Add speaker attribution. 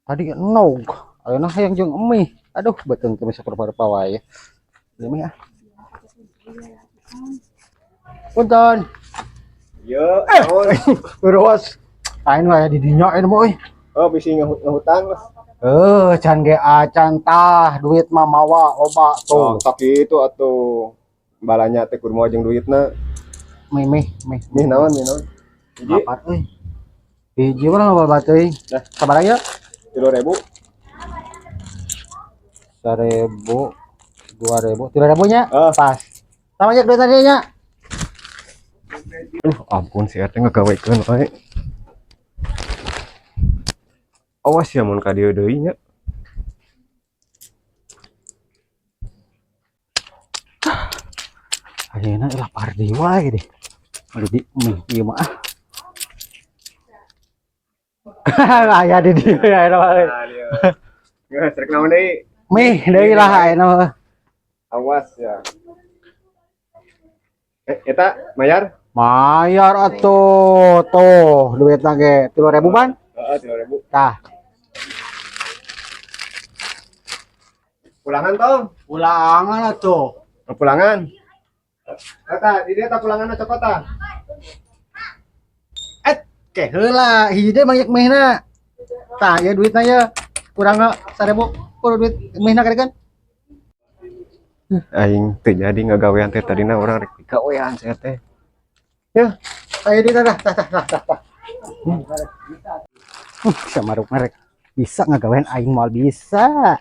Speaker 1: Tadi nog. Ayeuna hayang jeung emih. Aduh, beuteung teu bisa rupa-rupa wae. Emih ah. Punten.
Speaker 2: Yo,
Speaker 1: Terus aing aya di dinya aya mah euy.
Speaker 2: oh bisi ngehutang lah.
Speaker 1: Can ge acan tah duit mah mawa loba
Speaker 2: Oh,
Speaker 1: tuh.
Speaker 2: tak itu atuh balanya teh kudu moal jeung duitna.
Speaker 1: Mih.
Speaker 2: Nih naon? Hiji.
Speaker 1: Papat euy. Hiji urang loba teuing.
Speaker 2: Nah.
Speaker 1: Sabaraha ya?
Speaker 2: 3.000.
Speaker 1: 1.000, 2.000, 3.000 nya.
Speaker 2: Ah.
Speaker 1: Pas. Sama aja duit tadi nya.
Speaker 2: Ampun si RT ngagawekeun wae. Awas ya mun ka dieu deui nya.
Speaker 1: Ayeuna lapar deui wae deh. Aduh di mih ieu mah. Aya di dieu ya eta mah.
Speaker 2: Geus rek naon deui?
Speaker 1: Mih deui lah ayeuna mah.
Speaker 2: Awas ya. Eta mayar?
Speaker 1: Mayar atuh. Tuh duitna ge 3.000 ban.
Speaker 2: Heeh, 3.000.
Speaker 1: Tah,
Speaker 2: Pulangan tong.
Speaker 1: ulangan atuh.
Speaker 2: Pulangan. Eta, di dieu ta pulanganna cokot ta?
Speaker 1: Keh heula hiji deui banyak mihna. Tah, ya duitna ya. Kurang 1.000 kudu duit mihna kadekan.
Speaker 2: Aing teu jadi ngagawean teh tadina urang rek gawean saya teh.
Speaker 1: Ya, ayo di tah. Samaruk merek bisa ngagawean aing moal bisa.